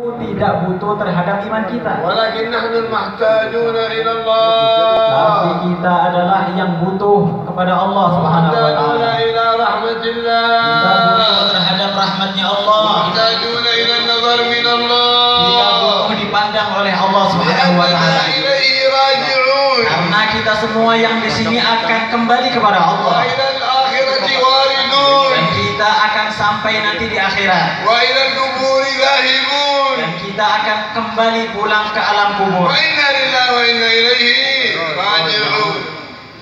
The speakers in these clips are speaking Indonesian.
tidak butuh terhadap iman kita. Walakin nahnu muhtajuna ila Allah. Tapi kita adalah yang butuh kepada Allah Subhanahu wa taala. Ila rahmatillah. Kita butuh terhadap rahmatnya Allah. Muhtajuna ila nazar min Allah. Kita butuh dipandang oleh Allah Subhanahu wa taala. Ilaihi raji'un. Karena kita semua yang di sini akan kembali kepada Allah. Wa ila al-akhirati waridun. Dan kita akan sampai nanti di akhirat. Wa ila al-quburi dhahibun. Dan kita akan kembali pulang ke alam kubur. Wa inna lillahi wa inna ilaihi raji'un.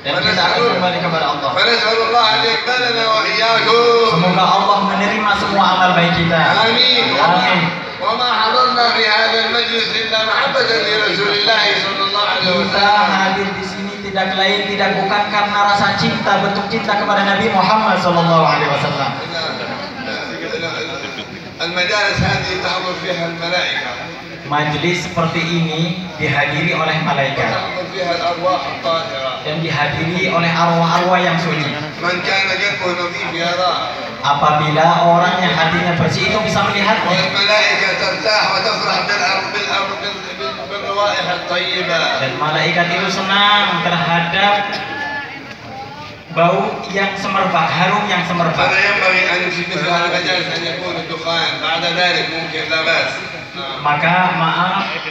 Dan kita akan kembali kepada Allah. Fanas'alullah an yaqbalana wa iyyakum. Semoga Allah menerima semua amal baik kita. Amin. Amin. وما حضرنا في هذا المجلس إلا محبة لرسول الله صلى الله عليه Kita وسلم. hadir di sini tidak lain tidak bukan karena rasa cinta, bentuk cinta kepada Nabi Muhammad sallallahu alaihi wasallam. المجالس هذه تحضر فيها الملائكة. Majelis seperti ini dihadiri oleh malaikat وتحضر فيها الأرواح الطاهرة. dan dihadiri oleh arwah-arwah yang suci. من كان قلبه نظيف يراه. Apabila orang yang hatinya bersih itu bisa melihatnya. والملائكة ترتاح وتفرح بالروائح الطيبة. Dan malaikat itu senang terhadap bau yang semerbak, harum yang semerbak. فلا ينبغي أن في مثل هذه المجالس أن يكون الدخان. بعد ذلك ممكن لا بأس.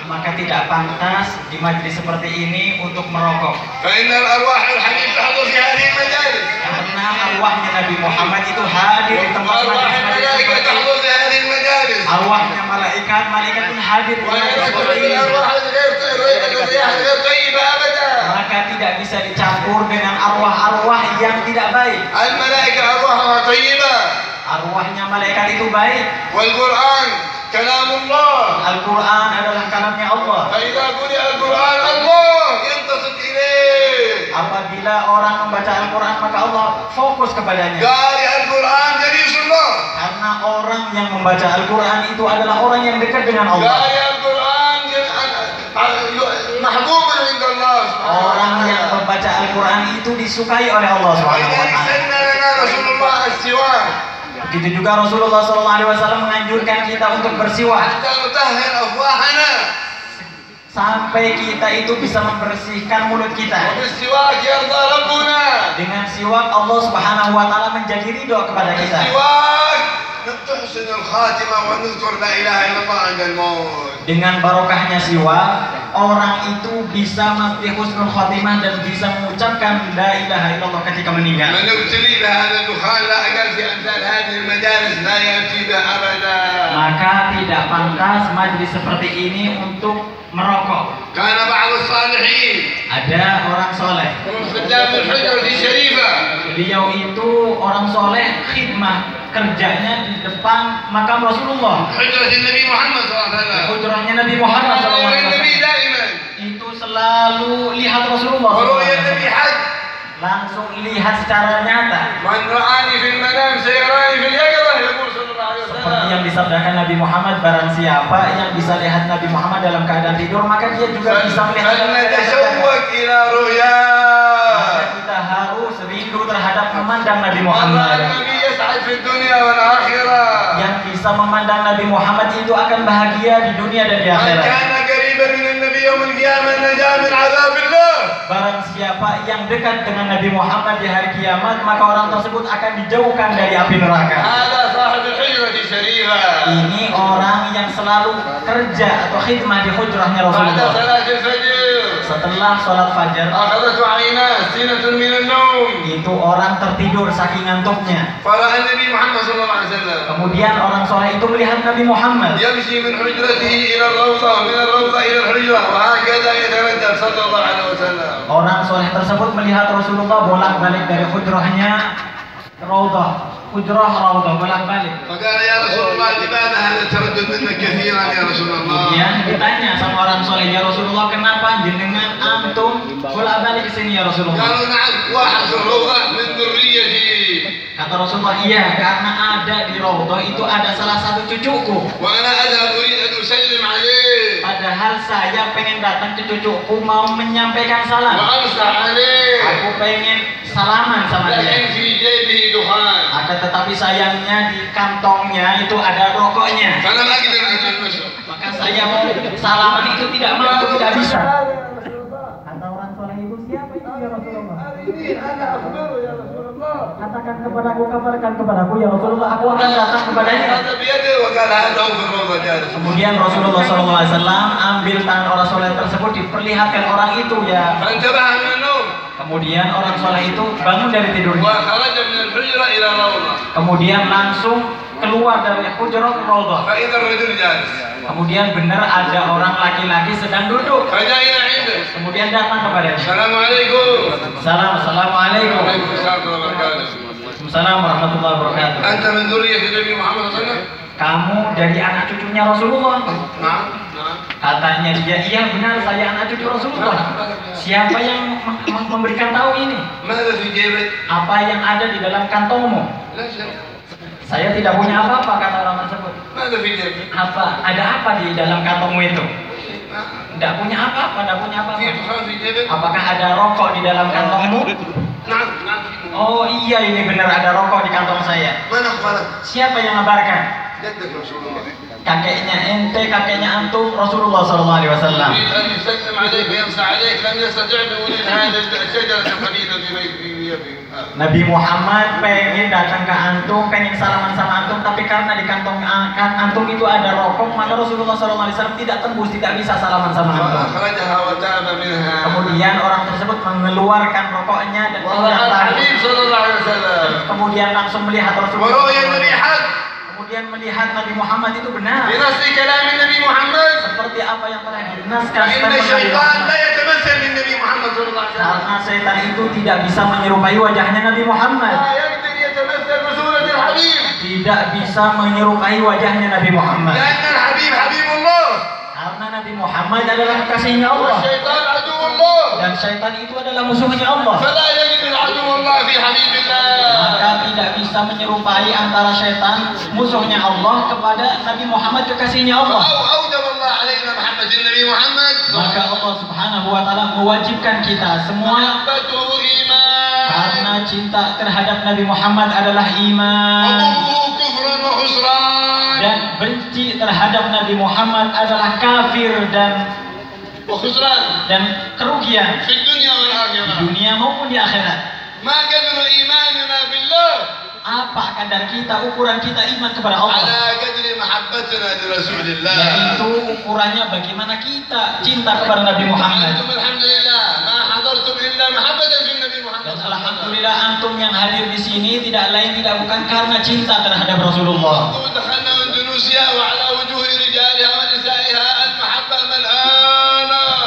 Maka tidak pantas di majelis seperti ini untuk merokok. فإن الأرواح الحبيب تحضر في هذه المجالس. Karena arwahnya Nabi Muhammad itu hadir di tempat وأرواح الملائكة majelis. تحضر في هذه المجالس. Arwahnya malaikat pun hadir di majelis ولا seperti تدخل ini. الأرواح الرياح غير طيبة أبدا. Maka tidak bisa dicampur dengan arwah-arwah yang tidak baik. الملائكة أرواحها طيبة. Arwahnya malaikat itu baik. والقرآن كلام الله. Al-Quran adalah kalamnya Allah. فإذا قرئ القرآن الله ينتصت إليه. Apabila orang membaca Al-Quran maka Allah fokus kepadanya. قارئ القرآن جليس الله. Karena orang yang membaca Al-Quran itu adalah orang yang dekat dengan Allah. قارئ القرآن محبوب عند الله سبحانه Orang yang وتعالى. membaca Al-Quran itu disukai oleh Allah Subhanahu wa ولذلك taala. سن لنا رسول الله السواك Begitu juga Rasulullah SAW menganjurkan kita untuk bersiwak حتى نطهر أفواهنا. sampai kita itu bisa membersihkan mulut kita. وبالسواك يرضى ربنا. Dengan siwak Allah Subhanahu wa taala menjadi ridho kepada kita. بالسواك تحسن الخاتمة ونذكر لا إله إلا الله عند الموت. Dengan barokahnya siwak, orang itu bisa mesti husnul khotimah dan bisa mengucapkan la ilaha illallah ketika meninggal. من ابتلي بهذا الدخان لا أقل في أمثال هذه المجالس لا يأتي به أبدا. Maka tidak pantas majelis seperti ini untuk merokok. كان بعض الصالحين Ada orang soleh. من خدام الحجرة الشريفة. Beliau itu orang soleh, khidmah kerjanya di depan makam Rasulullah. حجرة النبي محمد صلى الله عليه وسلم. Hujrahnya Nabi Muhammad كان يرى النبي SAW. دائما. Itu selalu lihat Rasulullah ورؤيا النبي SAW. حق. Langsung lihat secara nyata. من رآني في المنام سيراني في اليقظة يقول صلى الله عليه Seperti وسلم. yang disabdakan Nabi Muhammad, barang siapa yang bisa lihat Nabi Muhammad dalam keadaan tidur, maka dia juga bisa melihat dalam keadaan sadar. فلنتشوق إلى Maka رؤياه. kita harus rindu terhadap memandang Nabi الله Muhammad. النبي يسعد في الدنيا والآخرة. Yang bisa memandang Nabi Muhammad itu akan bahagia di dunia dan di من akhirat. كان قريبا من النبي يوم القيامة نجا من عذاب الله. Barang siapa yang dekat dengan Nabi Muhammad di hari kiamat, maka orang tersebut akan dijauhkan dari api neraka. هذا صاحب الحجرة الشريفة. Ini orang yang selalu kerja atau khidmah di hujrahnya بعد Rasulullah. صلاة الفجر Setelah sholat fajar, أخذته عيناه سنة من النوم. itu orang tertidur saking ngantuknya. فرأى النبي محمد صلى الله عليه وسلم Kemudian orang soleh itu melihat Nabi Muhammad. يمشي من حجرته إلى الروضة من الروضة إلى الحجرة وهكذا يتردد صلى الله عليه وسلم. Orang soleh tersebut melihat Rasulullah bolak-balik dari hujrahnya Raudhah, hujrah Raudhah bolak-balik. فقال يا رسول الله لماذا هذا التردد منك كثيرا يا رسول الله؟ Kemudian ditanya sama orang soleh, ya Rasulullah, kenapa jenengan antum bolak-balik ke sini ya Rasulullah? قالوا نعم واحد في الروضة من ذريتي. Kata Rasulullah, iya, karena ada di Raudhah itu ada salah satu cucuku. وأنا أذهب أريد أن أسلم عليه Padahal saya pengen datang ke cucuku mau menyampaikan salam. وأمسح عليه. Aku pengen salaman sama dia. لكن في جيبه دخان. Akan tetapi sayangnya di kantongnya itu ada rokoknya. فأنا لا أقدر أن ألمسه. salaman itu tidak mampu, tidak bisa. Kata orang soleh itu, siapa itu ya Rasulullah? Katakan kepadaku, kabarkan kepadaku ya Rasulullah, aku akan datang kepadanya. Kemudian Rasulullah SAW ambil tangan orang soleh tersebut, diperlihatkan orang itu ya. Kemudian orang soleh itu bangun dari tidurnya. Kemudian langsung keluar dari hujrat Raudhah. Kemudian benar ada orang laki-laki sedang duduk. Kemudian datang kepadanya. Assalamualaikum. Assalamualaikum. Waalaikumsalam warahmatullahi wabarakatuh. Anta min dzurriyyati Nabi Muhammad sallallahu alaihi wasallam? Kamu dari anak cucunya Rasulullah. Katanya dia, iya benar saya anak cucu Rasulullah. Siapa yang memberikan tahu ini? Apa yang ada di dalam kantongmu? Saya tidak punya apa-apa, kata orang tersebut. Apa? Ada apa di dalam kantongmu itu? Tidak punya apa-apa, tidak punya apa-apa. Apakah ada rokok di dalam kantongmu? Oh iya, ini benar ada rokok di kantong saya. Siapa yang ngabarkan? Kakeknya ente, kakeknya antum, Rasulullah SAW. Nabi Muhammad pengen datang ke antum, pengen salaman sama antum, tapi karena di kantong antum itu ada rokok, maka Rasulullah SAW tidak tembus, tidak bisa salaman sama antum. Kemudian orang tersebut mengeluarkan rokoknya dan kemudian langsung melihat Rasulullah. Kemudian melihat Nabi Muhammad itu benar. Seperti apa yang telah dinaskan karena setan itu tidak bisa menyerupai wajahnya Nabi Muhammad. Tidak bisa menyerupai wajahnya Nabi Muhammad. Karena Nabi Muhammad adalah kekasihnya Allah. Dan syaitan itu adalah musuhnya Allah. Maka tidak bisa menyerupai antara syaitan musuhnya Allah kepada Nabi Muhammad kekasihnya Allah. Maka Allah Subhanahu wa taala mewajibkan kita semua karena cinta terhadap Nabi Muhammad adalah iman. Dan benci terhadap Nabi Muhammad adalah kafir dan kerugian di dunia maupun di akhirat. Apa kadar kita, ukuran kita iman kepada Allah? Yaitu ukurannya bagaimana kita cinta kepada Nabi Muhammad. Dan alhamdulillah antum yang hadir di sini tidak lain tidak bukan karena cinta terhadap Rasulullah.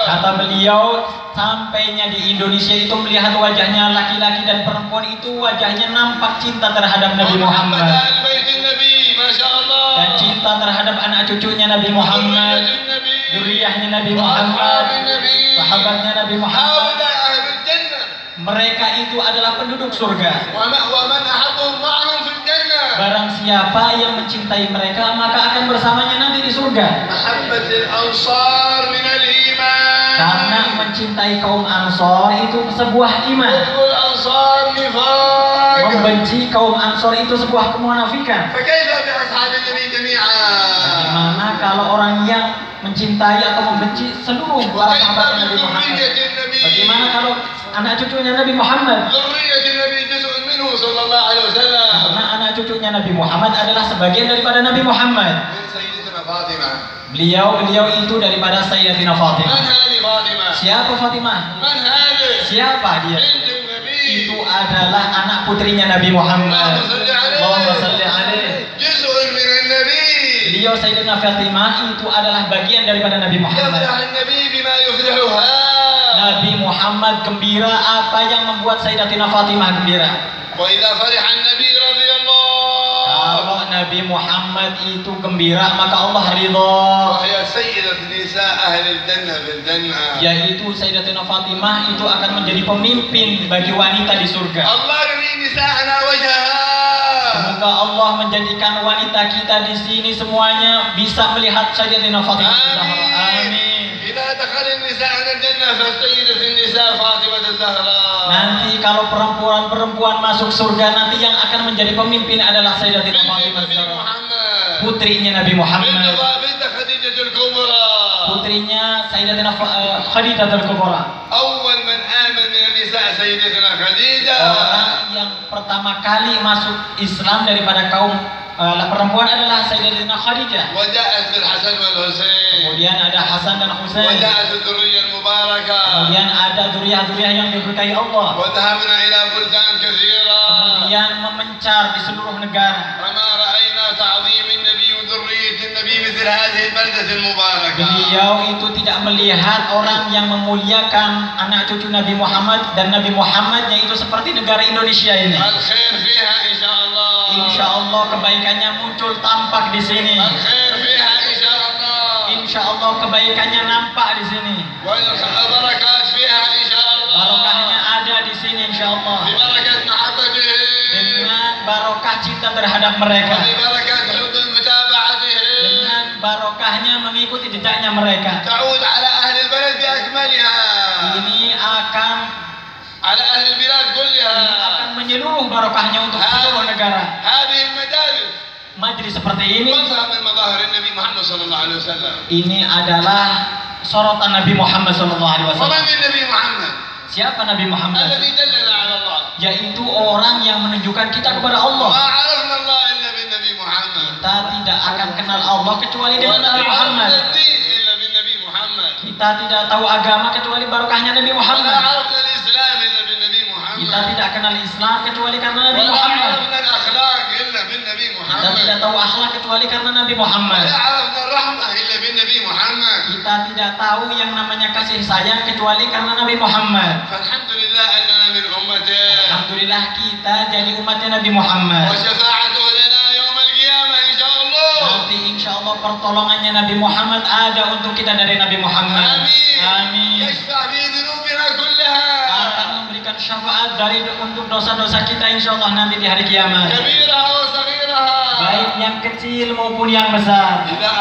Kata beliau, sampainya di Indonesia itu melihat wajahnya laki-laki dan perempuan itu wajahnya nampak cinta terhadap Nabi Muhammad. Dan cinta terhadap anak cucunya Nabi Muhammad, dzurriyyahnya Nabi Muhammad, sahabatnya Nabi Muhammad. Mereka itu adalah penduduk surga. Barang siapa yang mencintai mereka maka akan bersamanya nanti di surga. Karena mencintai kaum Ansor itu sebuah iman. Membenci kaum Ansor itu sebuah kemunafikan. Bagaimana kalau orang yang mencintai atau membenci seluruh para sahabat Nabi Muhammad? Bagaimana kalau anak cucunya Nabi Muhammad? Karena anak cucunya Nabi Muhammad adalah sebagian daripada Nabi Muhammad. Beliau itu daripada Sayyidatina Fatimah. Siapa Fatimah? Siapa dia? Itu adalah anak putrinya Nabi Muhammad. Allahumma shalli alaihi. Beliau Sayyidatina Fatimah itu adalah bagian daripada Nabi Muhammad. Nabi Muhammad gembira apa yang membuat Sayyidatina Fatimah gembira. Kalau Nabi Muhammad itu gembira maka Allah ridha. Yaitu Sayyidatina Fatimah itu akan menjadi pemimpin bagi wanita di surga. Semoga Allah menjadikan wanita kita di sini semuanya bisa melihat Sayyidatina Fatimah. Amin. Nanti kalau perempuan masuk surga nanti yang akan menjadi pemimpin adalah Sayyidatina Fatimah, putrinya Nabi Muhammad, putrinya Sayyidatina Khadijah Al-Kubra. أول من آمن من النساء سيدتنا خديجة. Orang yang pertama kali masuk Islam daripada kaum perempuan adalah Sayyidatina Khadijah. وجاءت بالحسن والحسين. Kemudian ada Hasan dan Husain. وجاءت الذرية المباركة. Kemudian ada zuriat-zuriat yang diberkahi Allah. وذهبنا إلى بلدان كثيرة. Kemudian memencar di seluruh negara. فما رأينا تعظيم النبي وذرية النبي مثل هذه البلدة المباركة. Beliau itu tidak melihat orang yang memuliakan anak cucu Nabi Muhammad dan Nabi Muhammadnya itu seperti negara Indonesia ini. الخير فيها إن شاء الله. Insya Allah kebaikannya muncul tampak di sini. الخير فيها إن شاء الله. Insya Allah kebaikannya nampak di sini. والبركات فيها إن شاء الله. Barokahnya ada di sini Insya Allah. ببركة محبتهم. Dengan barokah cinta terhadap mereka. وببركة حسن متابعتهم. Dengan barokahnya mengikuti jejaknya mereka. تعود على أهل البلد بأكملها. Ini akan على أهل البلاد كلها. menyeluruh barokahnya untuk seluruh negara. هذه المجالس. Majlis seperti ini. مظهر من مظاهر النبي محمد صلى الله عليه وسلم. Ini adalah sorotan Nabi Muhammad SAW. ومن النبي محمد؟ Siapa Nabi Muhammad? الذي دلنا على الله. Yaitu orang yang menunjukkan kita kepada Allah. ما عرفنا الله إلا بالنبي محمد. Kita tidak akan kenal Allah kecuali dengan Nabi Muhammad. الدين إلا بالنبي محمد. Kita tidak tahu agama kecuali barokahnya Nabi ولا Muhammad. عرفنا الإسلام إلا بالنبي محمد. Kita tidak kenal Islam kecuali karena Nabi ولا Muhammad. عرفنا الأخلاق إلا بالنبي Kita محمد. tidak tahu akhlak kecuali karena Nabi Muhammad. ولا عرفنا الرحمة إلا بالنبي محمد. Kita tidak tahu yang namanya kasih sayang kecuali karena Nabi Muhammad. فالحمد لله أننا من أمته. Alhamdulillah kita jadi umatnya Nabi Muhammad. وشفاعته لنا يوم القيامة إن شاء الله. Nanti insya Allah pertolongannya Nabi Muhammad ada untuk kita dari Nabi Muhammad. آمين. Amin. يشفع في ذنوبنا كلها. Akan memberikan syafaat dari untuk dosa-dosa kita insya Allah nanti di hari kiamat. كبيرها وصغيرها. Baik yang kecil maupun yang besar. إذا